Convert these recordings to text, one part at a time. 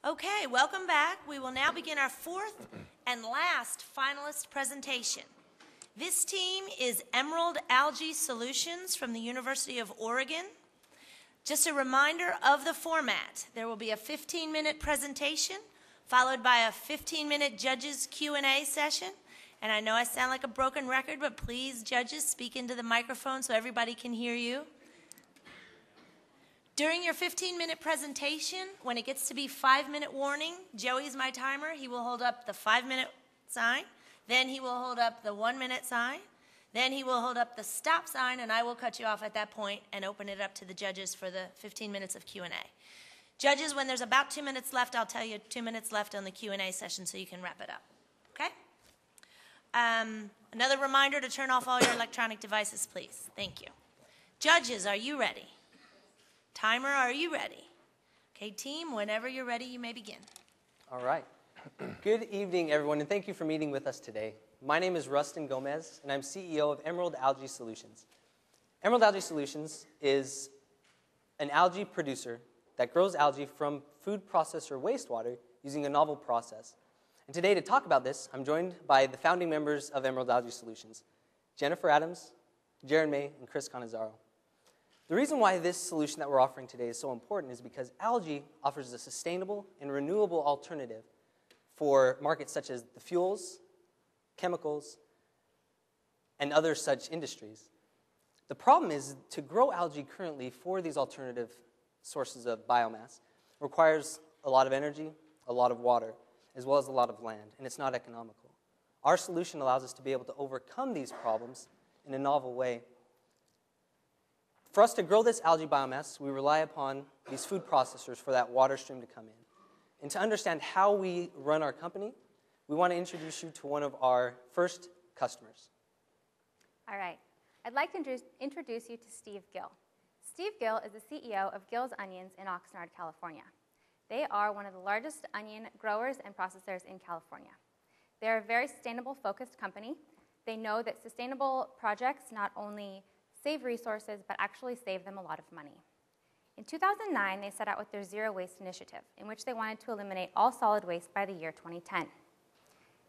Okay, welcome back. We will now begin our fourth and last finalist presentation. This team is Emerald Algae Solutions from the University of Oregon. Just a reminder of the format. There will be a 15-minute presentation followed by a 15-minute judges Q&A session. And I know I sound like a broken record, but please, judges, speak into the microphone so everybody can hear you. During your 15-minute presentation, when it gets to be 5-minute warning, Joey's my timer. He will hold up the 5-minute sign. Then he will hold up the 1-minute sign. Then he will hold up the stop sign, and I will cut you off at that point and open it up to the judges for the 15 minutes of Q&A. Judges, when there's about 2 minutes left, I'll tell you 2 minutes left on the Q&A session so you can wrap it up. Okay? Another reminder to turn off all your electronic devices, please. Thank you. Judges, are you ready? Timer, are you ready? Okay, team, whenever you're ready, you may begin. All right. Good evening, everyone, and thank you for meeting with us today. My name is Rustin Gomez, and I'm CEO of Emerald Algae Solutions. Emerald Algae Solutions is an algae producer that grows algae from food processor wastewater using a novel process. And today, to talk about this, I'm joined by the founding members of Emerald Algae Solutions, Jennifer Adams, Jared May, and Chris Canizaro. The reason why this solution that we're offering today is so important is because algae offers a sustainable and renewable alternative for markets such as the fuels, chemicals, and other such industries. The problem is to grow algae currently for these alternative sources of biomass requires a lot of energy, a lot of water, as well as a lot of land, and it's not economical. Our solution allows us to be able to overcome these problems in a novel way. For us to grow this algae biomass, we rely upon these food processors for that water stream to come in. And to understand how we run our company, we want to introduce you to one of our first customers. All right. I'd like to introduce you to Steve Gill. Steve Gill is the CEO of Gill's Onions in Oxnard, California. They are one of the largest onion growers and processors in California. They're a very sustainable-focused company. They know that sustainable projects not only save resources, but actually save them a lot of money. In 2009, they set out with their Zero Waste Initiative, in which they wanted to eliminate all solid waste by the year 2010.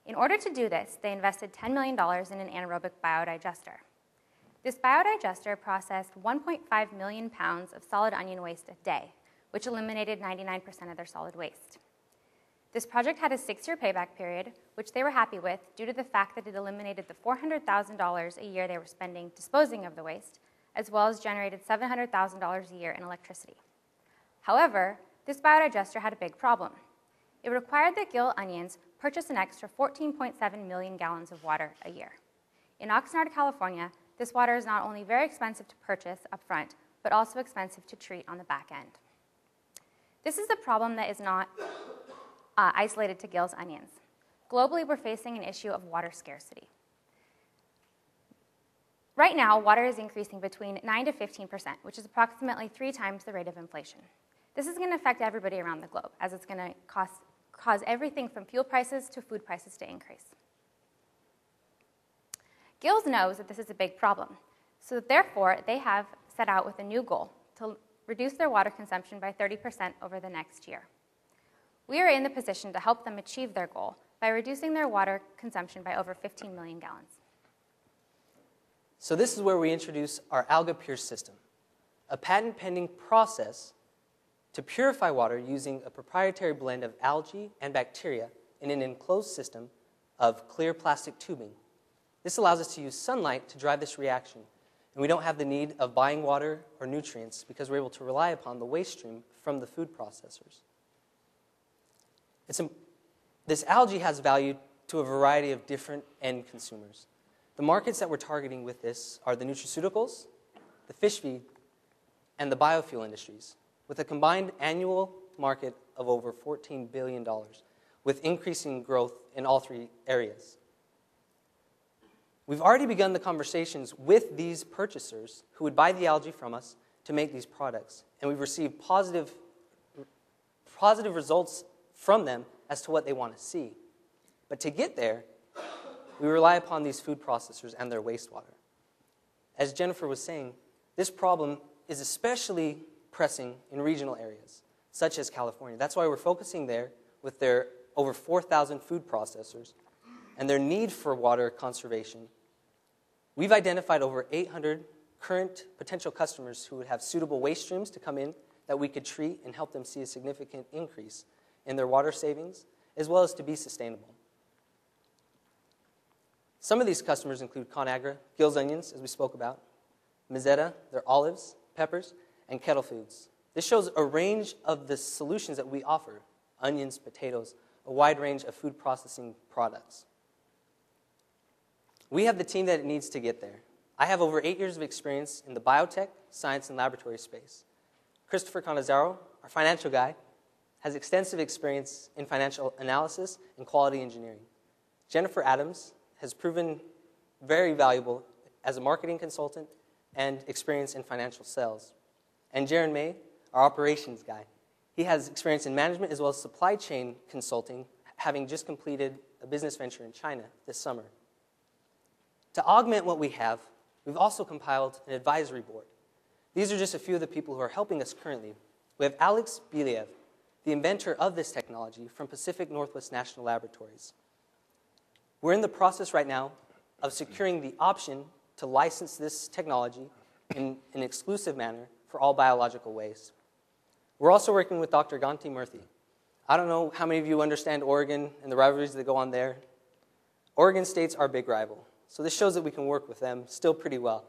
In order to do this, they invested $10 million in an anaerobic biodigester. This biodigester processed 1.5 million pounds of solid onion waste a day, which eliminated 99% of their solid waste. This project had a 6-year payback period, which they were happy with due to the fact that it eliminated the $400,000 a year they were spending disposing of the waste, as well as generated $700,000 a year in electricity. However, this biodigester had a big problem. It required that Gill Onions purchase an extra 14.7 million gallons of water a year. In Oxnard, California, this water is not only very expensive to purchase up front, but also expensive to treat on the back end. This is a problem that is not isolated to Gill's Onions. Globally, we're facing an issue of water scarcity. Right now, water is increasing between 9 to 15%, which is approximately 3 times the rate of inflation. This is going to affect everybody around the globe, as it's going to cause everything from fuel prices to food prices to increase. Gill's knows that this is a big problem, so therefore they have set out with a new goal to reduce their water consumption by 30% over the next year. We are in the position to help them achieve their goal by reducing their water consumption by over 15 million gallons. So this is where we introduce our AlgaPure system, a patent-pending process to purify water using a proprietary blend of algae and bacteria in an enclosed system of clear plastic tubing. This allows us to use sunlight to drive this reaction, and we don't have the need of buying water or nutrients because we're able to rely upon the waste stream from the food processors. This algae has value to a variety of different end consumers. The markets that we're targeting with this are the nutraceuticals, the fish feed, and the biofuel industries, with a combined annual market of over $14 billion, with increasing growth in all 3 areas. We've already begun the conversations with these purchasers who would buy the algae from us to make these products, and we've received positive results from them as to what they want to see. But to get there, we rely upon these food processors and their wastewater. As Jennifer was saying, this problem is especially pressing in regional areas, such as California. That's why we're focusing there with their over 4,000 food processors and their need for water conservation. We've identified over 800 current potential customers who would have suitable waste streams to come in that we could treat and help them see a significant increase in their water savings, as well as to be sustainable. Some of these customers include ConAgra, Gill's Onions, as we spoke about, Mezzetta, their olives, peppers, and Kettle Foods. This shows a range of the solutions that we offer: onions, potatoes, a wide range of food processing products. We have the team that it needs to get there. I have over 8 years of experience in the biotech, science, and laboratory space. Christopher Canizaro, our financial guy, has extensive experience in financial analysis and quality engineering. Jennifer Adams has proven very valuable as a marketing consultant and experience in financial sales. And Jaron May, our operations guy. He has experience in management as well as supply chain consulting, having just completed a business venture in China this summer. To augment what we have, we've also compiled an advisory board. These are just a few of the people who are helping us currently. We have Alex Believ, the inventor of this technology from Pacific Northwest National Laboratories. We're in the process right now of securing the option to license this technology in an exclusive manner for all biological waste. We're also working with Dr. Ganti Murthy. I don't know how many of you understand Oregon and the rivalries that go on there. Oregon State's our big rival, so this shows that we can work with them still pretty well.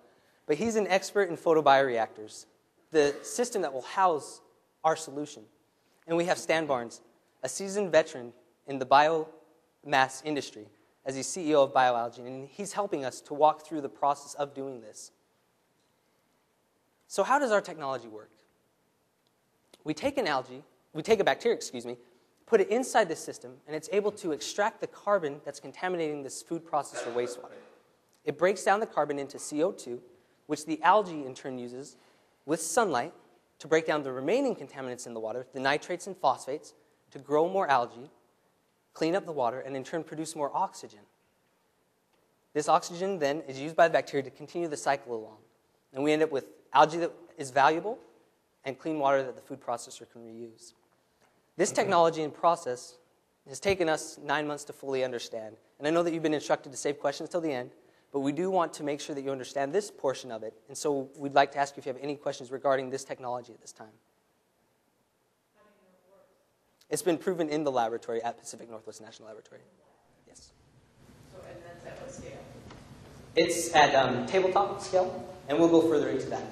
But he's an expert in photobioreactors, the system that will house our solution. And we have Stan Barnes, a seasoned veteran in the biomass industry, as he's CEO of BioAlgae, and he's helping us to walk through the process of doing this. So how does our technology work? We take a bacteria, put it inside this system, and it's able to extract the carbon that's contaminating this food processor wastewater. It breaks down the carbon into CO2, which the algae in turn uses with sunlight to break down the remaining contaminants in the water, the nitrates and phosphates, to grow more algae, clean up the water, and in turn produce more oxygen. This oxygen then is used by the bacteria to continue the cycle along. And we end up with algae that is valuable and clean water that the food processor can reuse. This technology and process has taken us 9 months to fully understand. And I know that you've been instructed to save questions till the end, but we do want to make sure that you understand this portion of it. And so we'd like to ask you if you have any questions regarding this technology at this time. How do you know it works? It's been proven in the laboratory at Pacific Northwest National Laboratory. Yes. So, and that's at what scale? It's at tabletop scale, and we'll go further into that.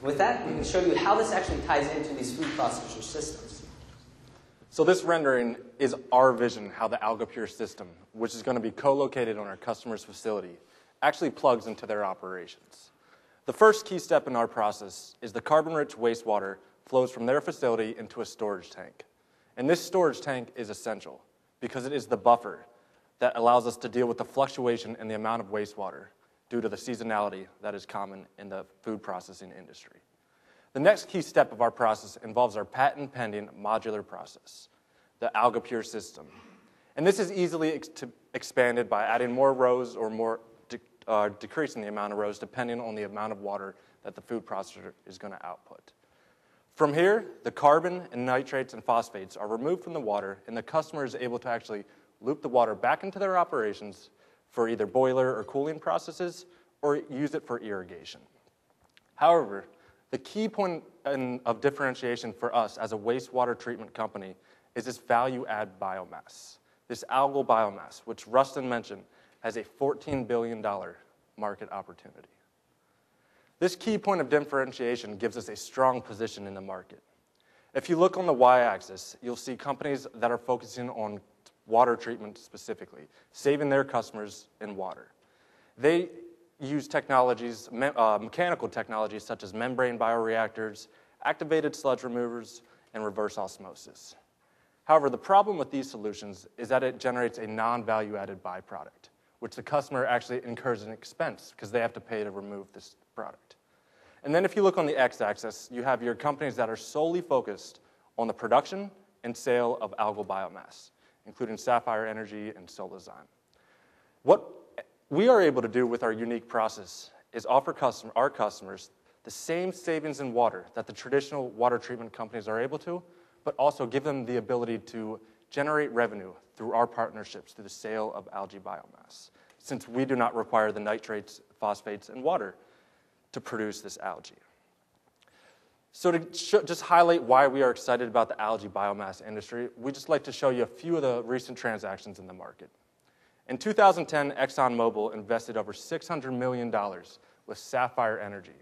With that, we can show you how this actually ties into these food processor systems. So this rendering is our vision how the AlgaPure system, which is going to be co-located on our customer's facility, actually plugs into their operations. The first key step in our process is the carbon-rich wastewater flows from their facility into a storage tank. And this storage tank is essential because it is the buffer that allows us to deal with the fluctuation in the amount of wastewater due to the seasonality that is common in the food processing industry. The next key step of our process involves our patent-pending modular process, the AlgaPure system. And this is easily expanded by adding more rows or decreasing the amount of rows depending on the amount of water that the food processor is going to output. From here, the carbon and nitrates and phosphates are removed from the water, and the customer is able to actually loop the water back into their operations for either boiler or cooling processes, or use it for irrigation. However, the key point of differentiation for us as a wastewater treatment company is this value-add biomass, this algal biomass, which Rustin mentioned has a $14 billion market opportunity. This key point of differentiation gives us a strong position in the market. If you look on the y-axis, you'll see companies that are focusing on water treatment specifically, saving their customers in water. They use technologies, mechanical technologies such as membrane bioreactors, activated sludge removers, and reverse osmosis. However, the problem with these solutions is that it generates a non-value-added byproduct, which the customer actually incurs an expense because they have to pay to remove this product. And then if you look on the x-axis, you have your companies that are solely focused on the production and sale of algal biomass, including Sapphire Energy and Solazyme. What we are able to do with our unique process is offer our customers the same savings in water that the traditional water treatment companies are able to, but also give them the ability to generate revenue through our partnerships through the sale of algae biomass, since we do not require the nitrates, phosphates, and water to produce this algae. So to just highlight why we are excited about the algae biomass industry, we'd just like to show you a few of the recent transactions in the market. In 2010, ExxonMobil invested over $600 million with Sapphire Energy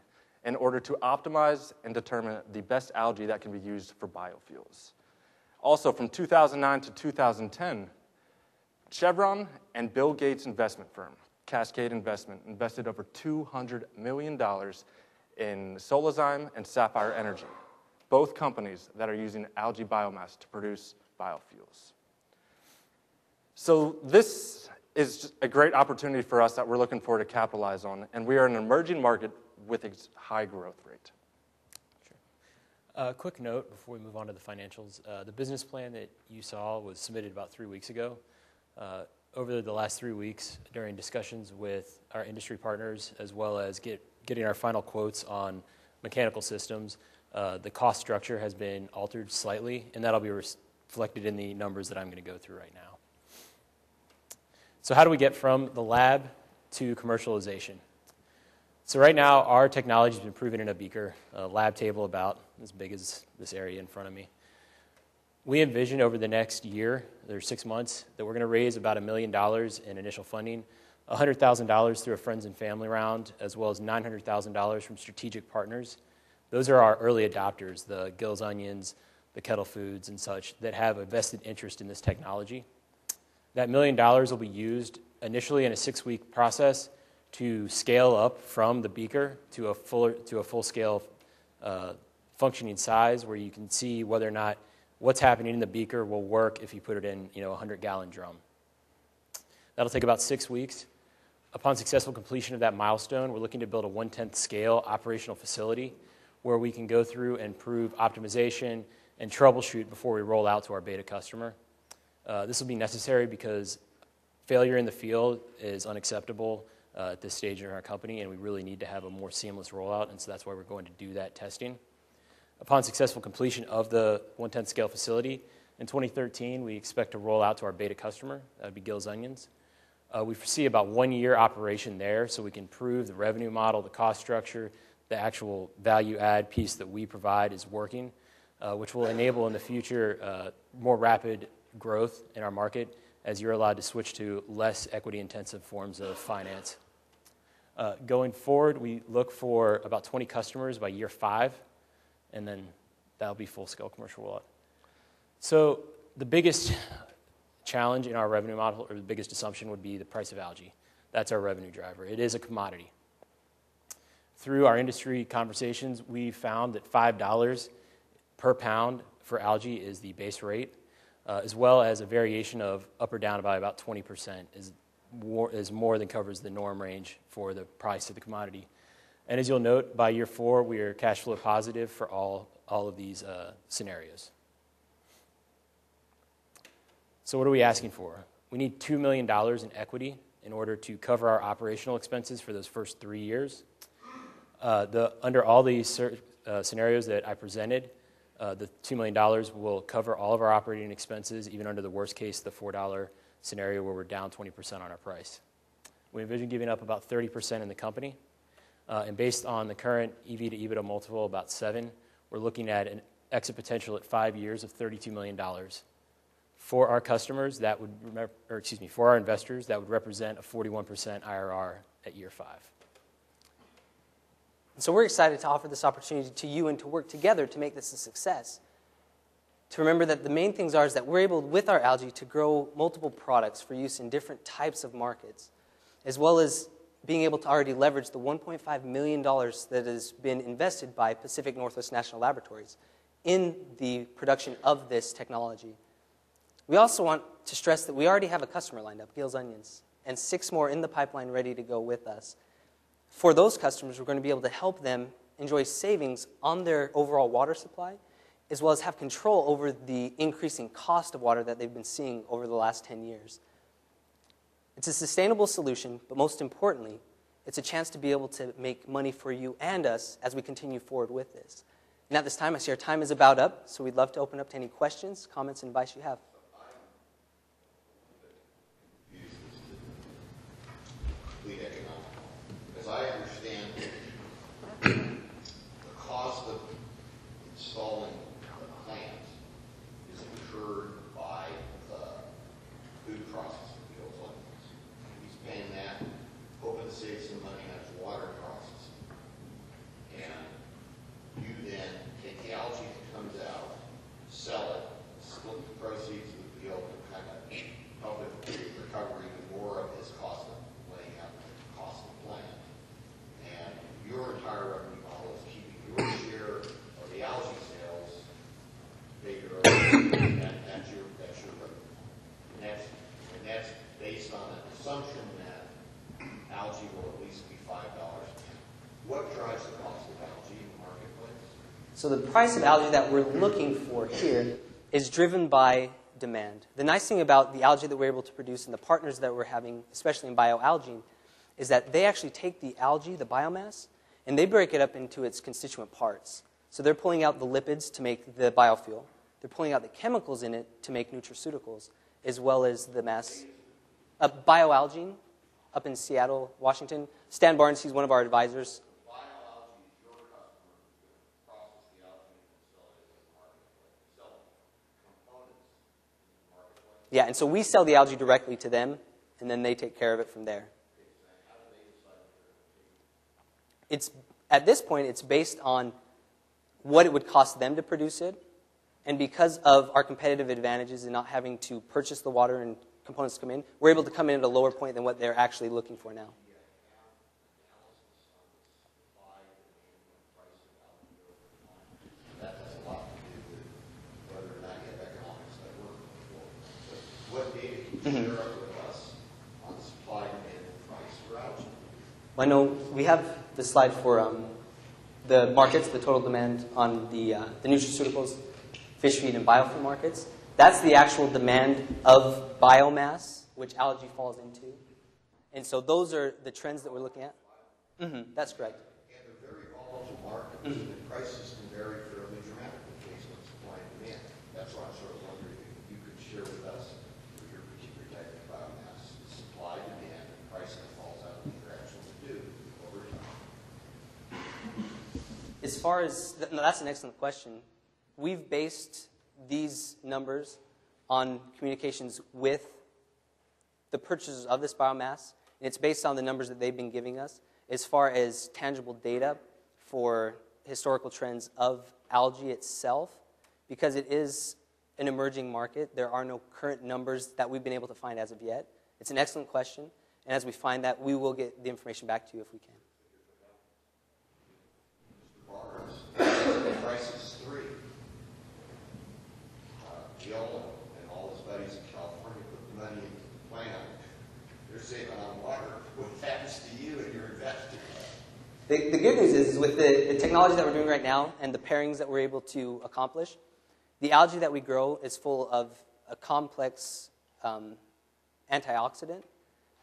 in order to optimize and determine the best algae that can be used for biofuels. Also, from 2009 to 2010, Chevron and Bill Gates' investment firm, Cascade Investment, invested over $200 million in Solazyme and Sapphire Energy, both companies that are using algae biomass to produce biofuels. So this is a great opportunity for us that we're looking forward to capitalize on, and we are an emerging market with a high growth rate. Sure. Quick note before we move on to the financials. The business plan that you saw was submitted about 3 weeks ago. Over the last 3 weeks, during discussions with our industry partners, as well as getting our final quotes on mechanical systems, the cost structure has been altered slightly, and that'll be reflected in the numbers that I'm going to go through right now. So how do we get from the lab to commercialization? So right now, our technology has been proven in a beaker, a lab table about as big as this area in front of me. We envision over the next year, there's 6 months, that we're going to raise about $1 million in initial funding, $100,000 through a friends and family round, as well as $900,000 from strategic partners. Those are our early adopters, the Gills Onions, the Kettle Foods, and such, that have a vested interest in this technology. That $1 million will be used initially in a 6-week process to scale up from the beaker to a full-scale functioning size, where you can see whether or not what's happening in the beaker will work if you put it in a 100-gallon drum. That'll take about 6 weeks. Upon successful completion of that milestone, we're looking to build a 1/10 scale operational facility where we can go through and prove optimization and troubleshoot before we roll out to our beta customer. This will be necessary because failure in the field is unacceptable at this stage in our company, and we really need to have a more seamless rollout, and so that's why we're going to do that testing. Upon successful completion of the 1/10 scale facility, in 2013, we expect to roll out to our beta customer. That would be Gills Onions. We foresee about 1 year operation there, so we can prove the revenue model, the cost structure, the actual value add piece that we provide is working, which will enable in the future more rapid growth in our market as you're allowed to switch to less equity-intensive forms of finance. Going forward, we look for about 20 customers by year 5, and then that'll be full-scale commercial rollout. So the biggest challenge in our revenue model, or the biggest assumption, would be the price of algae. That's our revenue driver. It is a commodity. Through our industry conversations, we found that $5 per pound for algae is the base rate, as well as a variation of up or down by about 20% is more than covers the norm range for the price of the commodity. And as you'll note, by year 4, we are cash flow positive for all of these scenarios. So what are we asking for? We need $2 million in equity in order to cover our operational expenses for those first 3 years. Under all these scenarios that I presented, the $2 million will cover all of our operating expenses, even under the worst case, the $4 scenario where we're down 20% on our price. We envision giving up about 30% in the company. And based on the current EV to EBITDA multiple, about 7, we're looking at an exit potential at 5 years of $32 million. For our customers, for our investors, that would represent a 41% IRR at year 5. So we're excited to offer this opportunity to you and to work together to make this a success. To remember that the main things is that we're able, with our algae, to grow multiple products for use in different types of markets, as well as being able to already leverage the $1.5 million that has been invested by Pacific Northwest National Laboratories in the production of this technology. We also want to stress that we already have a customer lined up, Gills Onions, and 6 more in the pipeline ready to go with us. For those customers, we're going to be able to help them enjoy savings on their overall water supply, as well as have control over the increasing cost of water that they've been seeing over the last 10 years. It's a sustainable solution, but most importantly, It's a chance to be able to make money for you and us as we continue forward with this. And at this time, I see our time is about up, so we'd love to open up to any questions, comments, and advice you have. As I understand, the cost of installing the plant is incurred by the food processor, Gil's Onions. He's paying that, hoping to save some money on his water costs. And you then take the algae that comes out, sell it, split the proceeds with Gil to kind of help him recover even more of his cost of laying out the cost of the plant. And your entire revenue model is keeping your share of the algae sales bigger. That's your revenue. And that's based on an assumption that algae will at least be $5. What drives the cost of algae in the marketplace? So the price of algae that we're looking for here is driven by demand. The nice thing about the algae that we're able to produce and the partners that we're having, especially in bioalgae, is that they actually take the algae, the biomass, and they break it up into its constituent parts. So they're pulling out the lipids to make the biofuel. They're pulling out the chemicals in it to make nutraceuticals, as well as the mass. Bioalgae up in Seattle, Washington. Stan Barnes, he's one of our advisors. Bioalgae is your customer who's going to process the algae and sell it in the marketplace, sell components in the marketplace. Yeah, and so we sell the algae directly to them, and then they take care of it from there. At this point, it's based on what it would cost them to produce it. And because of our competitive advantages in not having to purchase the water and components to come in, we're able to come in at a lower point than what they're actually looking for now. That has a lot to do with whether or not you have economics that work before. So what data can you share with us on the supply, demand, and price for algae? I know we have the slide for the markets, the total demand on the nutraceuticals, fish feed, and biofuel markets. That's the actual demand of biomass, which algae falls into. And so those are the trends that we're looking at. That's correct. And they're very volatile markets, and prices can vary fairly dramatically based on supply and demand. That's why I'm sort of wondering if you could share with us for your particular type of biomass, the supply, demand, and price that falls out of what you're actually do over time. As far as, no, that's an excellent question. We've based these numbers on communications with the purchasers of this biomass, and it's based on the numbers that they've been giving us as far as tangible data for historical trends of algae itself. Because it is an emerging market, there are no current numbers that we've been able to find as of yet. It's an excellent question, and as we find that, we will get the information back to you if we can. The price is 3. Jill and all his buddies in California put the money into the plant. They're saving on water. What happens to you and your investor? The good news is with the technology that we're doing right now and the pairings that we're able to accomplish, the algae that we grow is full of a complex antioxidant,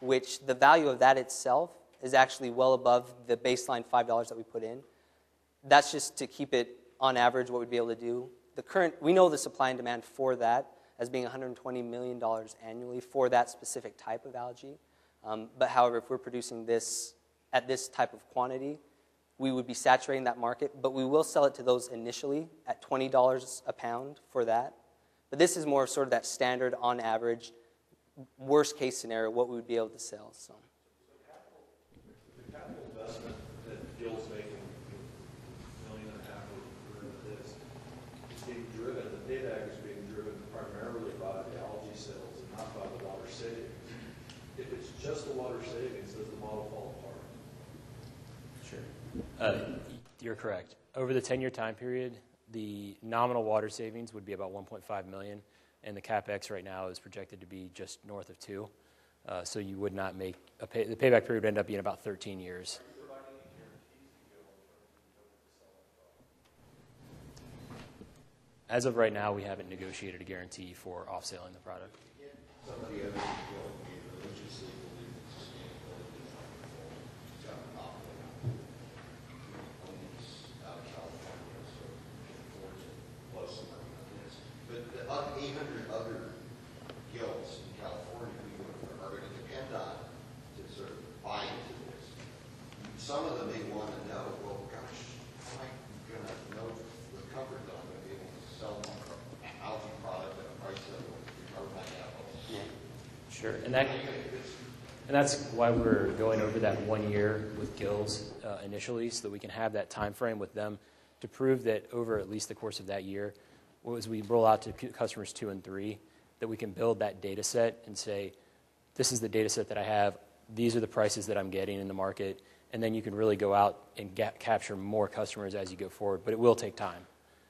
which the value of that itself is actually well above the baseline $5 that we put in. That's just to keep it on average what we'd be able to do. We know the supply and demand for that as being $120 million annually for that specific type of algae. But however, if we're producing this at this type of quantity, we would be saturating that market. But we will sell it to those initially at $20 a pound for that. But this is more sort of that standard, on average, worst case scenario, what we would be able to sell. So. The capital investment that Gil's making, $1.5 million or whatever it is being driven, the payback is being driven primarily by the algae sales and not by the water savings. If it's just the water savings, does the model fall apart? Sure. You're correct. Over the 10-year time period, the nominal water savings would be about $1.5 million, and the CapEx right now is projected to be just north of $2 million. So you would not make the payback period would end up being about 13 years. As of right now, we haven't negotiated a guarantee for off-selling the product. Somebody other than Gil religiously believes in sustainability. Sure, and that's why we're going over that 1 year with Gills initially, so that we can have that time frame with them to prove that over at least the course of that year, as we roll out to customers 2 and 3, that we can build that data set and say, this is the data set that I have, these are the prices that I'm getting in the market, and then you can really go out and capture more customers as you go forward. But it will take time,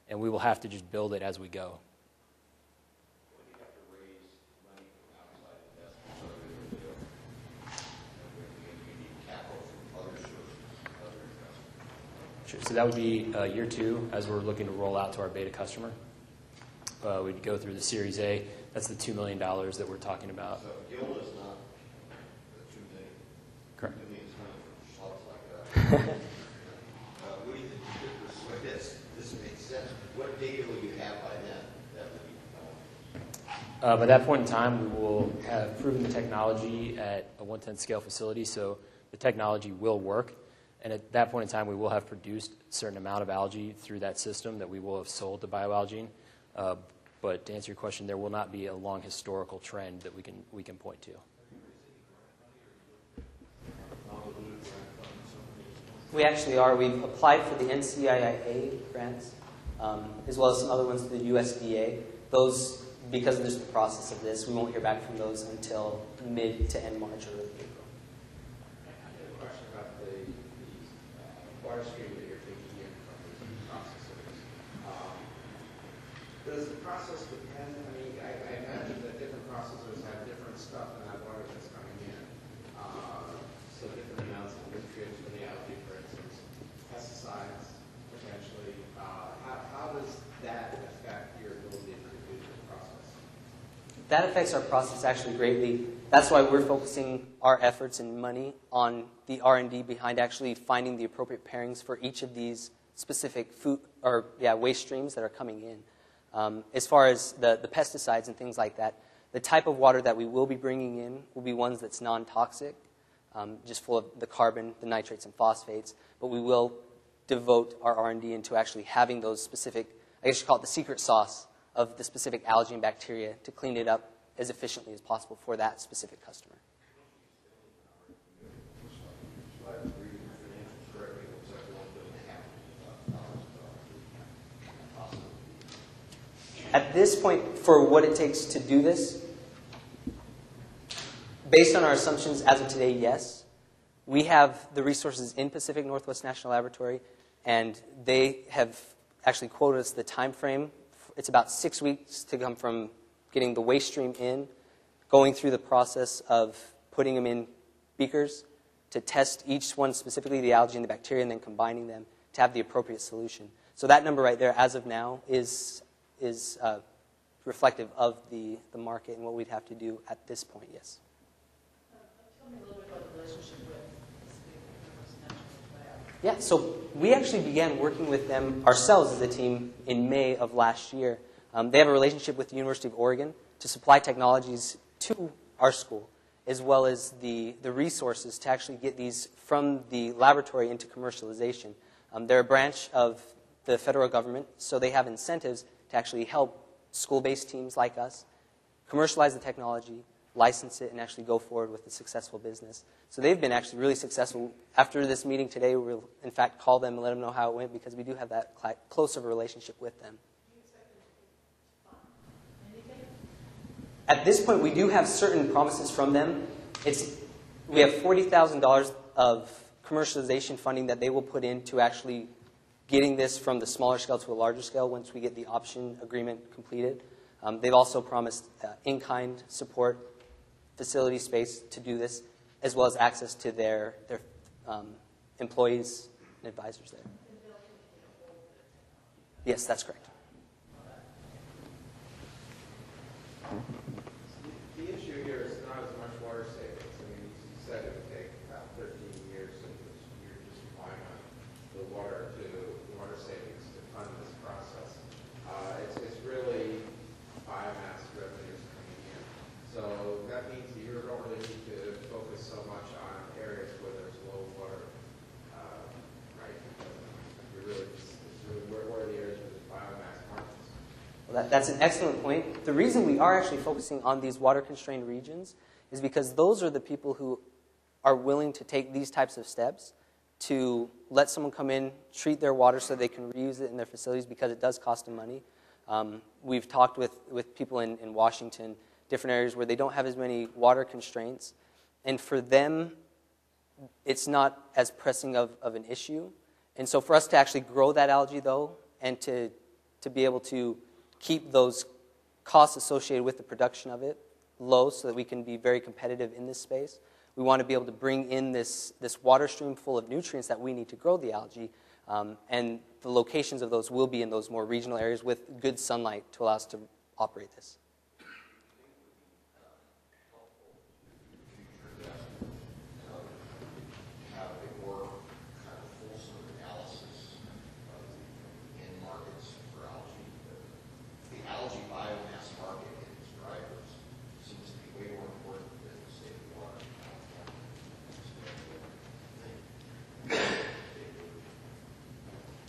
and we will have to just build it as we go. Sure. So that would be year 2 as we're looking to roll out to our beta customer. We'd go through the Series A. That's the $2 million that we're talking about. So Gil is not the $2 million. Correct. $2 million is money for schlucks like that. What do you think you could persuade this makes sense? What data will you have by then that would be By that point in time, we will have proven the technology at a 1/10 scale facility, so the technology will work. And at that point in time, we will have produced a certain amount of algae through that system that we will have sold to bioalgae. But to answer your question, there will not be a long historical trend that we can point to. We actually are. We've applied for the NCIIA grants, as well as some other ones to the USDA. Those, because of the process of this, we won't hear back from those until mid to end March or early April. I have a question about the water stream that you're taking in from these processors. Does the process depend? I mean, I imagine that different processors have different stuff in that water that's coming in. So different amounts of nutrients for the algae, for instance, pesticides, potentially. How does that affect your ability to do the process? That affects our process actually greatly. That's why we're focusing our efforts and money on the R&D behind actually finding the appropriate pairings for each of these specific waste streams that are coming in. As far as the pesticides and things like that, the type of water that we will be bringing in will be ones that's non-toxic, just full of the carbon, the nitrates, and phosphates. But we will devote our R&D into actually having those specific, I guess you call it the secret sauce of the specific algae and bacteria to clean it up as efficiently as possible for that specific customer. At this point, for what it takes to do this, based on our assumptions as of today, yes. We have the resources in Pacific Northwest National Laboratory, and they have actually quoted us the time frame. It's about 6 weeks to come from getting the waste stream in, going through the process of putting them in beakers to test each one specifically, the algae and the bacteria, and then combining them to have the appropriate solution. So that number right there, as of now, is reflective of the market and what we'd have to do at this point, yes. Tell me a little bit about the relationship with Pacific Northwest National Lab. Yeah, so we actually began working with them ourselves as a team in May of last year. They have a relationship with the University of Oregon to supply technologies to our school, as well as the resources to actually get these from the laboratory into commercialization. They're a branch of the federal government, so they have incentives to actually help school-based teams like us commercialize the technology, license it, and actually go forward with a successful business. So they've been actually really successful. After this meeting today, we'll, in fact, call them and let them know how it went because we do have that close of a relationship with them. At this point, we do have certain promises from them. We have $40,000 of commercialization funding that they will put into actually getting this from the smaller scale to a larger scale once we get the option agreement completed. They've also promised in-kind support, facility space to do this, as well as access to their employees and advisors there. Yes, that's correct. The issue here is not as much water savings. I mean, you said it would take about 13 years, so you're just relying on the water savings to fund this process. It's really biomass revenues coming in. So that means that you don't really need to focus so much on areas where there's low water, right? Because where are the areas where there's biomass markets? Well, that's an excellent point. The reason we are actually focusing on these water-constrained regions is because those are the people who are willing to take these types of steps to let someone come in, treat their water so they can reuse it in their facilities because it does cost them money. We've talked with people in Washington, different areas where they don't have as many water constraints. And for them, it's not as pressing of an issue. And so for us to actually grow that algae, though, and to be able to keep those costs associated with the production of it low so that we can be very competitive in this space, we want to be able to bring in this water stream full of nutrients that we need to grow the algae. And the locations of those will be in those more regional areas with good sunlight to allow us to operate this.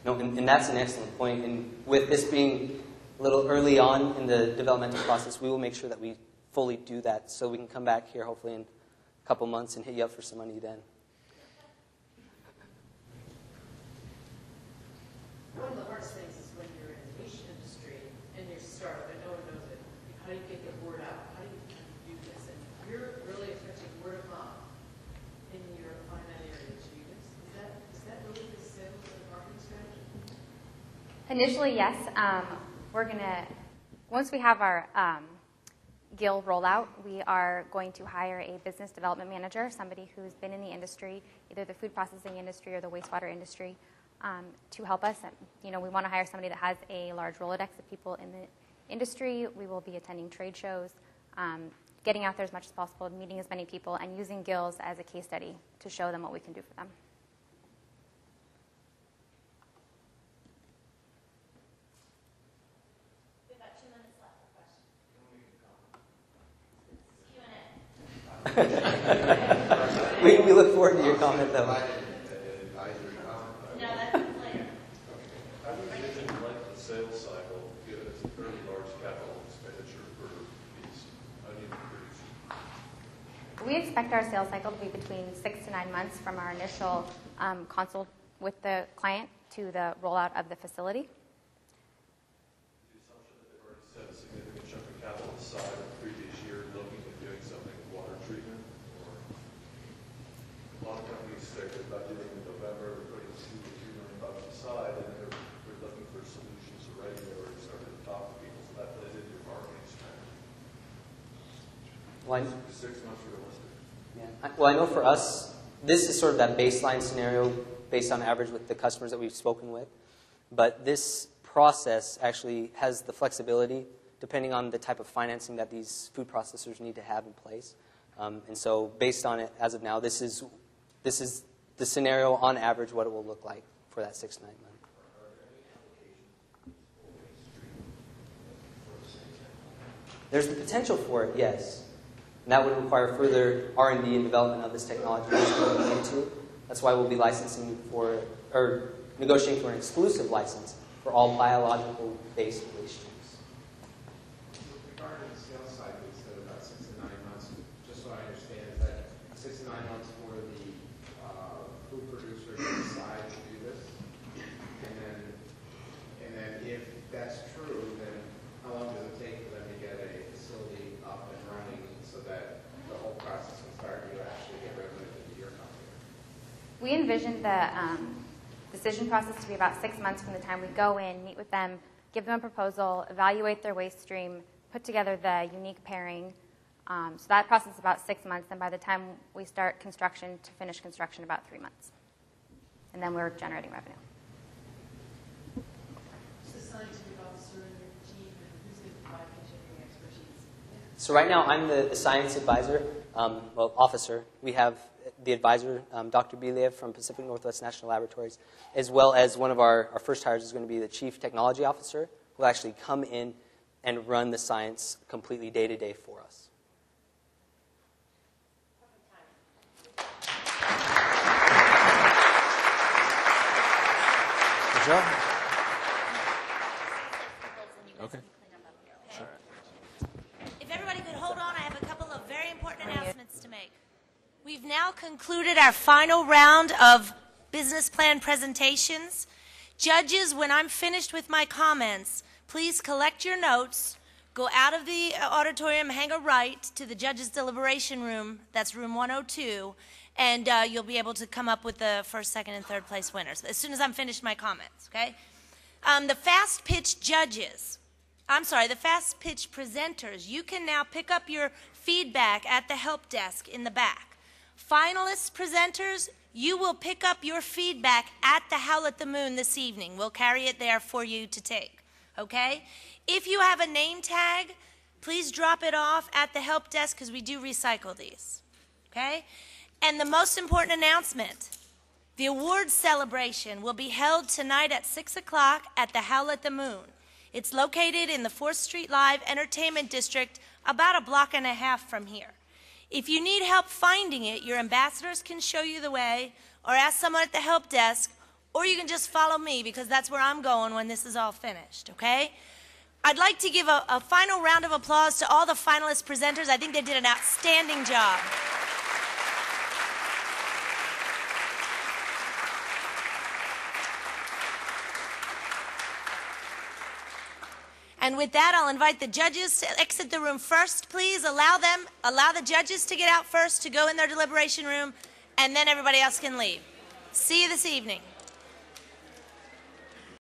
No, and that's an excellent point. And with this being a little early on in the developmental process, we will make sure that we fully do that so we can come back here hopefully in a couple months and hit you up for some money then. One of the hardest things is when you're in the niche industry and you're a startup and no one knows it. How do you get the word out? How do you do this? And you're really affecting word of mouth in your finite areas. Is that really the sales and marketing strategy? Initially, yes. We're going to, once we have our GIL rollout, we are going to hire a business development manager, somebody who's been in the industry, either the food processing industry or the wastewater industry, to help us. We want to hire somebody that has a large Rolodex of people in the industry. We will be attending trade shows, getting out there as much as possible, meeting as many people, and using GILs as a case study to show them what we can do for them. We've got 2 minutes left for questions. Q&A. We look forward to your comment, though. No, that comes later. How do you envision the sales cycle, given it's a fairly large capital expenditure for these onion producers? We expect our sales cycle to be between 6 to 9 months from our initial consult with the client to the rollout of the facility. The assumption that they've already set a significant chunk of capital aside in the previous year looking at doing something with water treatment, or a lot of companies say they're budgeting in November, they're putting $2 to $3 million aside, and then they're looking for solutions already. They already started to talk to people, so that plays into your marketing strategy. Well, 6 months realistic. yeah. Well, I know for us, this is sort of that baseline scenario based on average with the customers that we've spoken with. But this process actually has the flexibility depending on the type of financing that these food processors need to have in place. And so based on it, as of now, this is the scenario on average what it will look like for that 6 to 9 months. There's the potential for it, yes. And that would require further R&D and development of this technology into. That's why we'll be licensing for, or negotiating for an exclusive license for all biological-based waste streams. Regarding the sales cycle, you said about 6 to 9 months. Just so I understand, is that 6 to 9 months for the food producer to decide to do this? And then if that's true, then how long does it take for them to get a facility up and running so that the whole process can start and you actually get revenue into your company? We envision the decision process to be about 6 months from the time we go in, meet with them, give them a proposal, evaluate their waste stream, put together the unique pairing. So that process is about 6 months, and by the time we start construction to finish construction, about 3 months. And then we're generating revenue. Who's the scientific officer in your team, and who's going to provide continuing expertise? So right now, I'm the science advisor, officer. We have the advisor, Dr. Believ from Pacific Northwest National Laboratories, as well as one of our first hires is going to be the chief technology officer, who will actually come in and run the science completely day-to-day for us. Good job. Okay. If everybody could hold on, I have a couple of very important announcements. concluded our final round of business plan presentations. Judges, when I'm finished with my comments, please collect your notes, go out of the auditorium, hang a right to the judges' deliberation room, that's room 102, and you'll be able to come up with the first, second, and third place winners as soon as I'm finished my comments, okay? The fast pitch judges, the fast pitch presenters, you can now pick up your feedback at the help desk in the back. Finalist presenters, you will pick up your feedback at the Howl at the Moon this evening. We'll carry it there for you to take, okay? If you have a name tag, please drop it off at the help desk because we do recycle these, okay? And the most important announcement, the awards celebration will be held tonight at 6 o'clock at the Howl at the Moon. It's located in the 4th Street Live Entertainment District, about a block and a half from here. If you need help finding it, your ambassadors can show you the way, or ask someone at the help desk, or you can just follow me because that's where I'm going when this is all finished, okay? I'd like to give a final round of applause to all the finalist presenters. I think they did an outstanding job. And with that, I'll invite the judges to exit the room first, please. Allow the judges to get out first to go in their deliberation room, and then everybody else can leave. See you this evening.